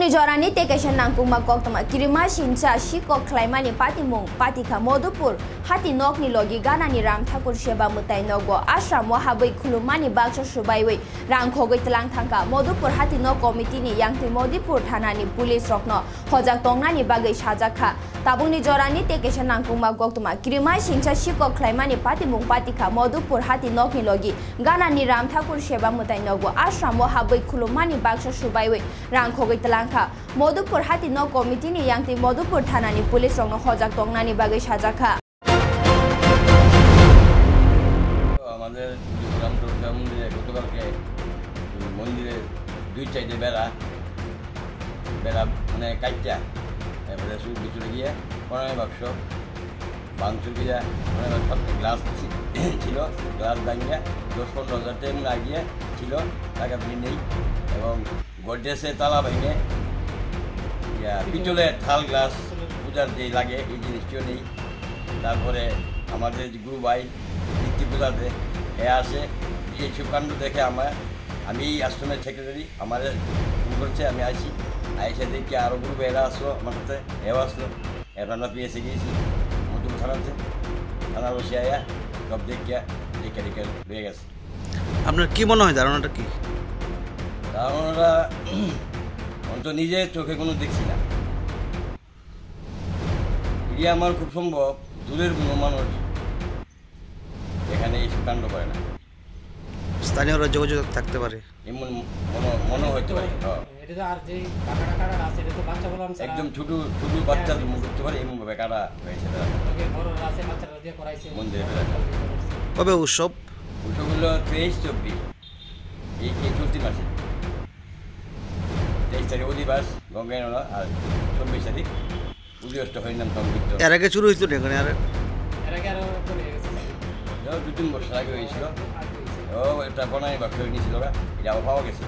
jorani tekeshan nangkuma koktama kirima shincha shiko klaimani patimung patika modupur hati nokni logi gana ni ram thakur sheba mutai nogo ashram wahabai khulumani baksha subaiwe rang khogoi tlang thangka modupur hati nok committee ni yangti modipur thanani police rokno hojak tongnani bagai sajakha tabungni jorani tekeshan nangkuma koktama kirima shincha shiko klaimani patimung patika modupur hati nokni logi gana ni ram thakur sheba mutai nogo ashram wahabai khulumani baksha subaiwe rang khogoi tlang Modupur hati no committee ni yangti Modupur thanani police rongno hojak tongnani bagai sajakha আমাদের রাম দুর্গা মন্দিরে গতকালকে মন্দিরে দুই সাইডে বেড়া মানে কাইটা এবারে শুধু ভিতরে গিয়ে প্রণয় বাক্স ভাঙচুর গিয়া প্রণয় বাক্স গ্লাস ছিল গ্লাস ভাঙিয়ে 10-15 হাজার টাকা লাগিয়ে ছিল টাকা নেই এবং গডরেজে তালা ভেঙে পিতলের থাল গ্লাস পূজার যে লাগে এই জিনিসটিও নেই তারপরে আমাদের গুরু ভাই নিত্য পূজাতে এ আসে এইসব কাণ্ড দেখে আমি আশ্রমের সেক্রেটারি আমাদের ফোন করছে আমি আসি আইসে দেখি আরও গুরু ভাইয়েরা আসলো আমার সাথে এও আসলো এর আমরা পিএসে গিয়েছি মধুর থানা বসে আয়া সব দেখিয়া দেখে রয়ে গেছে। আপনার কি মনে হয় ধারণাটা কি? ধারণাটা অন্তত নিজের চোখে কোনো দেখছি না। এটি আমার খুব সম্ভব দূরের কোনো মানুষ এখানে এই কাণ্ড করে না, স্থানীয়রা যোগাযোগ থাকতে পারে এমন মনে হতে পারে। একদম ছোট বাচ্চা করতে পারে এমনভাবে কারা হয়েছে মন্দিরে। কবে উৎসব? উৎসব হলো 23-24 এই চলতি মাসে। 23 তারিখ অধিবাস গঙ্গায়নলা আর 24 তারিখ উদয়ষ্ট হরিনাম সংযুক্ত। এর আগে শুরু হয়েছিল এখানে? আর 2-3 বছর আগে হয়েছিল। ও এটা বনাই বাক্স নিয়েছিল, এটা পাওয়া গেছে।